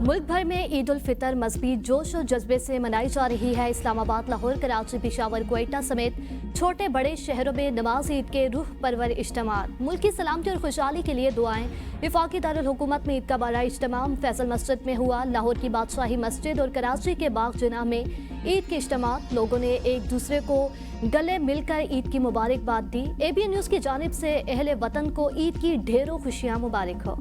मुल्क भर में ईद उल फितर मजहबी जोश और जज्बे से मनाई जा रही है। इस्लामाबाद, लाहौर, कराची, पेशावर, क्वेटा समेत छोटे बड़े शहरों में नमाज ईद के रूह परवर इज्तिमात, मुल्क की सलामती और खुशहाली के लिए दुआएं। वफाकी दारुल हुकूमत में ईद का बड़ा इज्तिमाम फैसल मस्जिद में हुआ। लाहौर की बादशाही मस्जिद और कराची के बाग जिना में ईद के इज्तिमात, लोगों ने एक दूसरे को गले मिलकर ईद की मुबारकबाद दी। ABN न्यूज़ की जानिब से अहले वतन को ईद की ढेरों खुशियां मुबारक हो।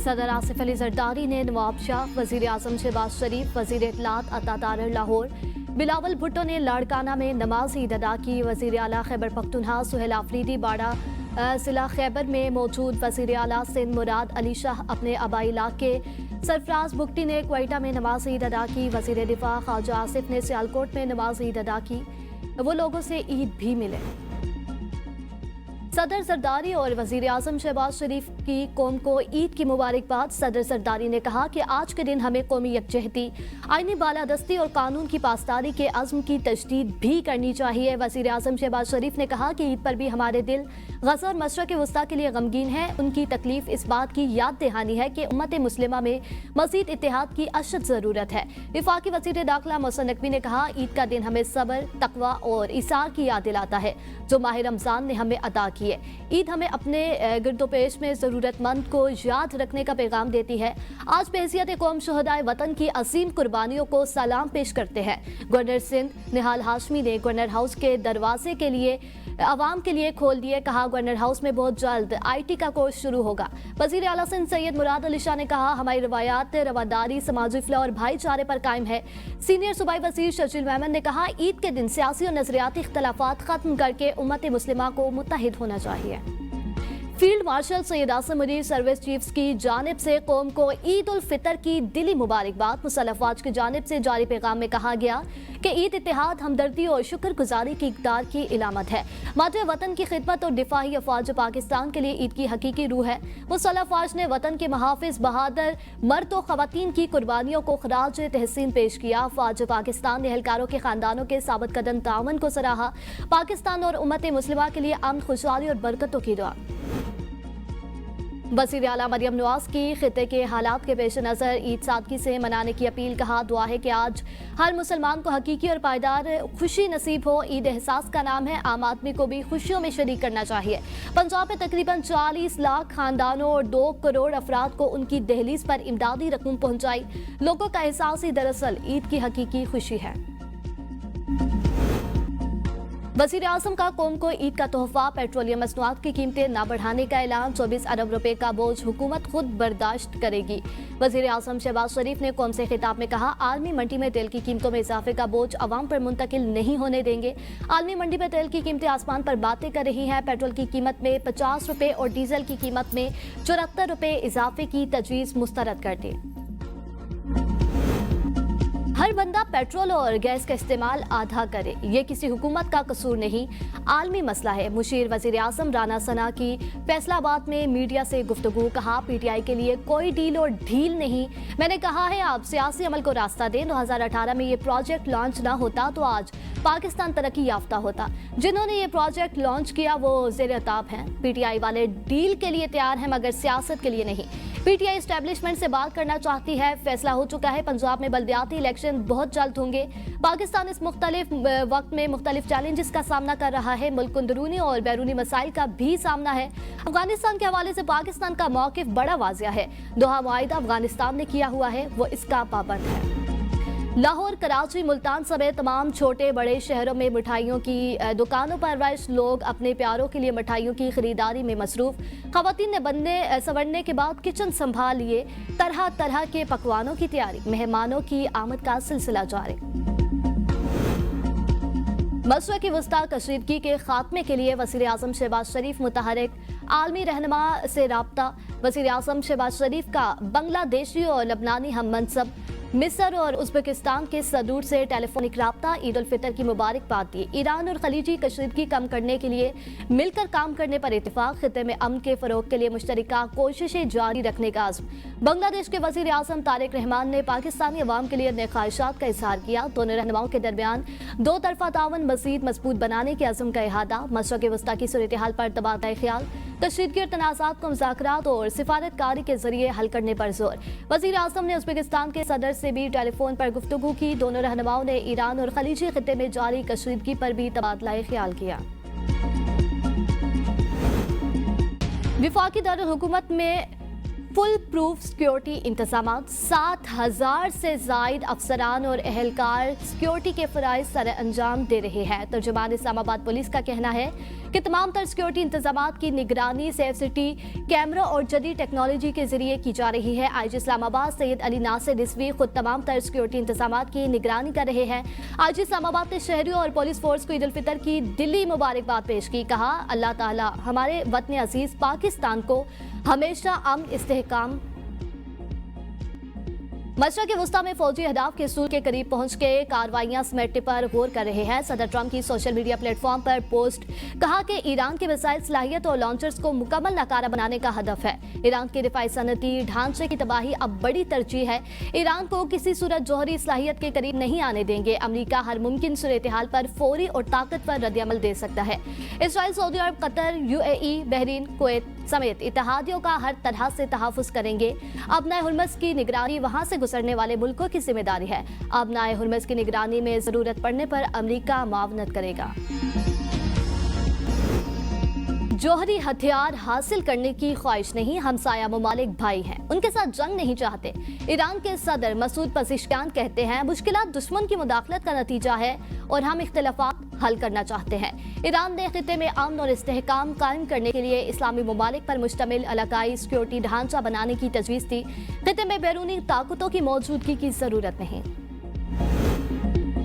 सदर आसिफ अली जरदारी ने नवाब शाह, वजीर आजम शहबाज शरीफ, वजीर इत्तलात अता तारर लाहौर, बिलावल भुट्टो ने लाड़काना में नमाज ईद अदा की। वजीर आला खैबर पख्तूनख्वा सुहेल आफरीदी बाड़ा जिला खैबर में मौजूद। वजीर आला सिंध मुराद अली शाह अपने आबाई इलाके सरफराज बुगटी ने क्वेटा में नमाज ईद अदा की। वजीर दिफा ख्वाजा आसिफ ने सियालकोट में नमाज ईद अदा की। वो लोगों से ईद भी मिले। सदर जरदारी और वजीर आजम शहबाज शरीफ की कौम को ईद की मुबारकबाद। सदर जरदारी ने कहा कि आज के दिन हमें कौमी यकजहती, आईनी बालादस्ती और कानून की पासदारी के अज़्म की तजदीद भी करनी चाहिए। वजीर आजम शहबाज शरीफ ने कहा कि ईद पर भी हमारे दिल गज़ा और मशरक़ वस्ता के लिए गमगीन है। उनकी तकलीफ इस बात की याद दहानी है कि उम्मत मुस्लिमा में मज़ीद इत्तेहाद की अशद ज़रूरत है। वफाकी वज़ीर दाखिला मोहसिन नकवी ने कहा, ईद का दिन हमें सब्र, तक़वा और इसार की याद दिलाता है जो माह रमज़ान ने हमें अता की है। ईद हमें अपने गिरदोपेश में ज़रूरतमंद को याद रखने का पैगाम देती है। आज बेहसियत कौम शहदाए वतन की असीम कुर्बानियों को सलाम पेश करते हैं। गवर्नर सिंध निहाल हाशमी ने गवर्नर हाउस के दरवाजे के लिए आवाम के लिए खोल दिए। कहा, गवर्नर हाउस में बहुत जल्द IT का कोर्स शुरू होगा। वजीर आला सिंध सैयद मुराद अली शाह ने कहा, हमारी रवायात, रवादारी, समाजी फलाह और भाईचारे पर कायम है। सीनियर सूबाई वजीर शर्जील मेमन ने कहा, ईद के दिन सियासी और नजरियाती इख्तलाफात खत्म करके उम्मत मुस्लिमा को मुत्तहिद होना चाहिए। Field marshal Syed Asim Munir service chiefs की जानिब से कौम को ईद उल फितर की दिली मुबारकबाद। मुसल्लफ़ फ़ौज की जानिब से जारी पैगाम में कहा गया कि ईद इत्तेहाद, हमदर्दी और शुक्रगुजारी की इक़दार की इलामत है। मातृ वतन की खिदमत और दिफाही अफ़वाज पाकिस्तान के लिए ईद की हकीकी रूह है। मुसल्लफ़ फ़ौज ने वतन के मुहाफ़िज़ बहादुर मर्द और ख़वातीन की कुर्बानियों को ख़राज तहसीन पेश किया। फ़ौज पाकिस्तान ने एहलकारों के ख़ानदानों के साबित कदम तावन को सराहा। पाकिस्तान और उम्मत मुस्लिमा के लिए अमन, खुशहाली और बरकतों की दुआ। वज़ीर आला मरियम नवाज की खित्ते के हालात के पेश नज़र ईद सादगी से मनाने की अपील। कहा, दुआ है कि आज हर मुसलमान को हकीकी और पायदार खुशी नसीब हो। ईद एहसास का नाम है, आम आदमी को भी खुशियों में शरीक करना चाहिए। पंजाब में तकरीबन 40 लाख खानदानों और 2 करोड़ अफराद को उनकी दहलीज पर इमदादी रकूम पहुँचाई। लोगों का एहसास ही दरअसल ईद की हकीकी खुशी है। वज़ीर आज़म का कौम को ईद का तोहफा, पेट्रोलियम मसनूआत की कीमतें न बढ़ाने का ऐलान। 24 अरब रुपए का बोझ हुकूमत खुद बर्दाश्त करेगी। वज़ीर आज़म शहबाज शरीफ ने कौम से खिताब में कहा, आलमी मंडी में तेल की कीमतों में इजाफे का बोझ अवाम पर मुंतकिल नहीं होने देंगे। आलमी मंडी में तेल की कीमतें आसमान पर बातें कर रही हैं। पेट्रोल की कीमत में 50 रुपए और डीजल की कीमत में 74 रुपए इजाफे की तजवीज़ मुस्तरद कर दी। हर बंदा पेट्रोल और गैस का इस्तेमाल आधा करे, ये किसी हुकूमत का कसूर नहीं, आलमी मसला है। मुशीर वज़ीर आज़म राना सना की फैसलाबाद में मीडिया से गुफ्तगू। कहा, PTI के लिए कोई डील और ढील नहीं। मैंने कहा है, आप सियासी अमल को रास्ता दें। 2018 में ये प्रोजेक्ट लॉन्च ना होता तो आज पाकिस्तान तरक्की याफ्ता होता। जिन्होंने ये प्रोजेक्ट लॉन्च किया वो ज़ेर ताब हैं। PTI वाले डील के लिए तैयार हैं मगर सियासत के लिए नहीं। PTI एस्टेब्लिशमेंट से बात करना चाहती है। फैसला हो चुका है, पंजाब में बल्दियाती इलेक्शन बहुत जल्द होंगे। पाकिस्तान इस मुख्तलिफ वक्त में मुख्तलिफ चैलेंजेस का सामना कर रहा है। मुल्क अंदरूनी और बैरूनी मसाइल का भी सामना है। अफगानिस्तान के हवाले से पाकिस्तान का मौक़िफ़ बड़ा वाज़िया है। दोहा मुआहिदा अफगानिस्तान ने किया हुआ है, वो इसका पाबंद है। लाहौर, कराची, मुल्तान समेत तमाम छोटे बड़े शहरों में मिठाइयों की दुकानों पर रश। लोग अपने प्यारों के लिए मिठाइयों की खरीदारी में मसरूफ। खवातीन ने बनने संवरने के बाद किचन संभाल लिए। तरह तरह के पकवानों की तैयारी, मेहमानों की आमद का सिलसिला जारी। मशरक़ वस्ता कशीदगी के खात्मे के लिए वज़ीर आज़म शहबाज शरीफ मुतहरिक। आलमी रहनुमा से राब्ता। वज़ीर आज़म शहबाज शरीफ का बांग्लादेशी और लबनानी हम मनसब मिस्र और उज़्बेकिस्तान के सदूर से टेलीफोनिक राब्ता, ईद उल फितर की मुबारकबाद दी। ईरान और खलीजी कशीदगी कम करने के लिए मिलकर काम करने पर इत्तेफाक। खित्ते में अमन के फरोग के लिए मुश्तरका कोशिशें जारी रखने का अज़्म। बांग्लादेश के वज़ीर आज़म तारिक रहमान ने पाकिस्तानी अवाम के लिए अपने ख्वाहिशात का इजहार किया। दोनों रहनुमाओं के दरमियान दो तरफा तावन मज़ीद मजबूत बनाने के अज़्म का इहादा। मशरक़ वस्ता की सूरत हाल पर तबादला ख्याल, कशीदगी और तनाज़ात को मुज़ाकरात और सिफारतकारी के जरिए हल करने पर जोर। वज़ीर आज़म ने उज़्बेकिस्तान के सदर से भी टेलीफोन पर गुफ्तगू की। दोनों रहनुमाओं ने ईरान और खलीजी खित्ते में जारी कशीदगी पर भी तबादला ख्याल किया। विफाकी दारुल हुकूमत में फुल प्रूफ सिक्योरिटी इंतजामात, 7,000 से जायद अफसरान और एहलकार सिक्योरिटी के फराइज सर अंजाम दे रहे हैं। तर्जुमान इस्लामाबाद पुलिस का कहना है कि तमाम तर सिक्योरिटी इंतजामात की निगरानी सेफ सिटी कैमरा और जदीद टेक्नोलॉजी के जरिए की जा रही है। आईजी इस्लामाबाद सैयद अली नासिर रिजवी खुद तमाम तर सिक्योरिटी इंतजामात की निगरानी कर रहे हैं। आईजी इस्लामाबाद ने शहरियों और पुलिस फोर्स को ईद उल फितर की दिली मुबारकबाद पेश की। कहा, अल्लाह ताला हमारे वतन अजीज पाकिस्तान को हमेशा अमन इस्तेहकाम। मशरक़ वस्ता में फौजी अहदाफ के सूल के करीब पहुंच के कार्रवाइयां समेटने पर गौर कर रहे हैं। सदर ट्रंप की सोशल मीडिया प्लेटफॉर्म पर पोस्ट कहा कि ईरान के मिसाइल सलाहियत और लॉन्चर्स को मुकम्मल नाकारा बनाने का हदफ है। ईरान के दिफाई सनती ढांचे की तबाही अब बड़ी तरजीह है। ईरान को किसी सूरत जौहरी सलाहियत के करीब नहीं आने देंगे। अमरीका हर मुमकिन सूरत हाल पर फौरी और ताकतवर रद्दअमल दे सकता है। इसराइल, सऊदी अरब, कतर, UAE, बहरीन, कुवैत समेत इत्तेहादियों का हर तरह से तहफ़्फ़ुज़ करेंगे। अबनाए हुर्मुज़ की निगरानी वहां से गुजरने वाले मुल्कों की जिम्मेदारी है। अबनाए हुर्मुज़ की निगरानी में जरूरत पड़ने पर अमरीका मावनत करेगा। जौहरी हथियार हासिल करने की ख्वाहिश नहीं, हमसाया ममालिक भाई हैं, उनके साथ जंग नहीं चाहते। ईरान के सदर मसूद पज़ेश्कियान कहते हैं, मुश्किलात दुश्मन की मुदाखलत का नतीजा है और हम इख्तिलाफात हल करना चाहते हैं। ईरान ने खित्ते में अमन और इस्तेहकाम कायम करने के लिए इस्लामी ममालिक पर मुश्तमिल इलाकाई सिक्योरिटी ढांचा बनाने की तजवीज़ दी। खित्ते में बैरूनी ताकतों की मौजूदगी की जरूरत नहीं।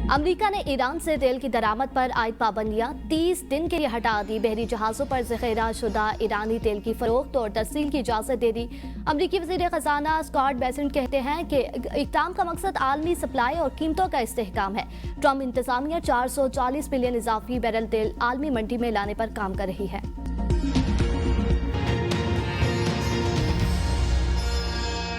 अमेरिका ने ईरान से तेल की दरामद पर आयद पाबंदियां 30 दिन के लिए हटा दी। बहरी जहाज़ों पर ज़ख़ीरा शुदा ईरानी तेल की फरोख्त और तरसील की इजाज़त दे दी। अमरीकी वज़ीर ख़ज़ाना स्कॉट बेसेंट कहते हैं कि इक़दाम का मकसद आलमी सप्लाई और कीमतों का इस्तेहकाम है। ट्रंप इंतज़ामिया 440 बिलियन इजाफी बैरल तेल आलमी मंडी में लाने पर काम कर रही है।